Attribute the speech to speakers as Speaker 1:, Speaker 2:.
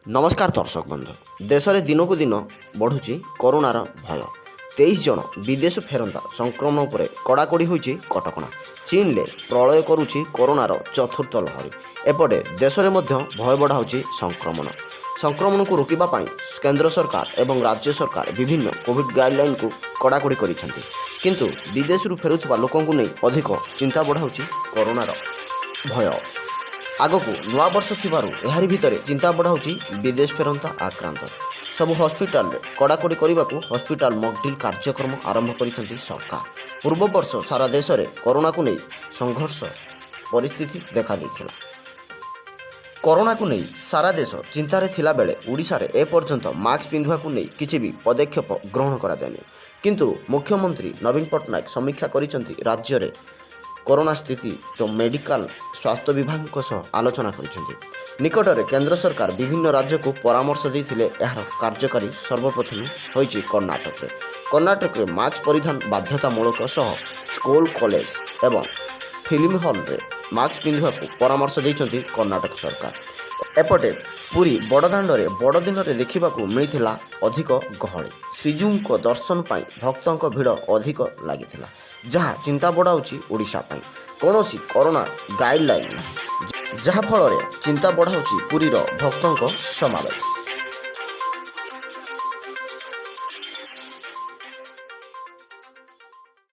Speaker 1: नमस्कार दर्शक बंधु देश में दिन को दिन बढ़ुची कोरोनार भय 23 जन विदेश फेरंता संक्रमण पर कड़ाकड़ी होती कटकणा चीन में प्रलय करुच्ची कोरोनार चतुर्थ लहरी एपटे देश में भय बढ़ाऊँच संक्रमण को रोकने केंद्र सरकार एवं राज्य सरकार विभिन्न कोविड गाइडलाइन को कड़ाकड़ी किंतु विदेश फेरुवा लोकों नहीं अधिक चिंता बढ़ाऊँच कोरोनार भय आगकू नुआ वर्ष थी भितर चिंता बढ़ाऊँच विदेश फेरंता आक्रांत सबु हस्पिटाल कड़ाकड़ी करने को हस्पिटाल मकडिल कार्यक्रम आरंभ कर सरकार पूर्व वर्ष सारा देश में कोरोना को नहीं संघर्ष परिस्थिति देखा कोरोना को नहीं सारा देश चिंतार थिला बेले ओडिशा रे एपर्यंत मास्क पिंधवा को नहीं किसी भी पदक्षेप ग्रहण करा जायनि किंतु मुख्यमंत्री नवीन पट्टनायक समीक्षा करिसेंति राज्य रे कोरोना स्थिति तो मेडिकल स्वास्थ्य विभाग आलोचना करिसेंति निकटरे केंद्र सरकार विभिन्न राज्य को परामर्श देथिले एहार कार्यकारी सर्वप्रथम होइछि कर्नाटक रे मास्क परिधान बाध्यतामूलक सह स्कूल कॉलेज एवं फिल्म हॉल रे मास्क पिंधवा को परामर्श देइछंति कर्नाटक सरकार एपटे पुरी बड़दाण्ड रे बड़ दिन रे देखा मिलता अधिक गहली श्रीजीव दर्शन पाई भक्तों भिड़ अधिक लगी जहाँ चिंता बढ़ाऊँच ओडिशा कौन कोरोना गाइडलाइन ना जहाँफल चिंता बढ़ाऊँच पुरीर भक्तों समावेश।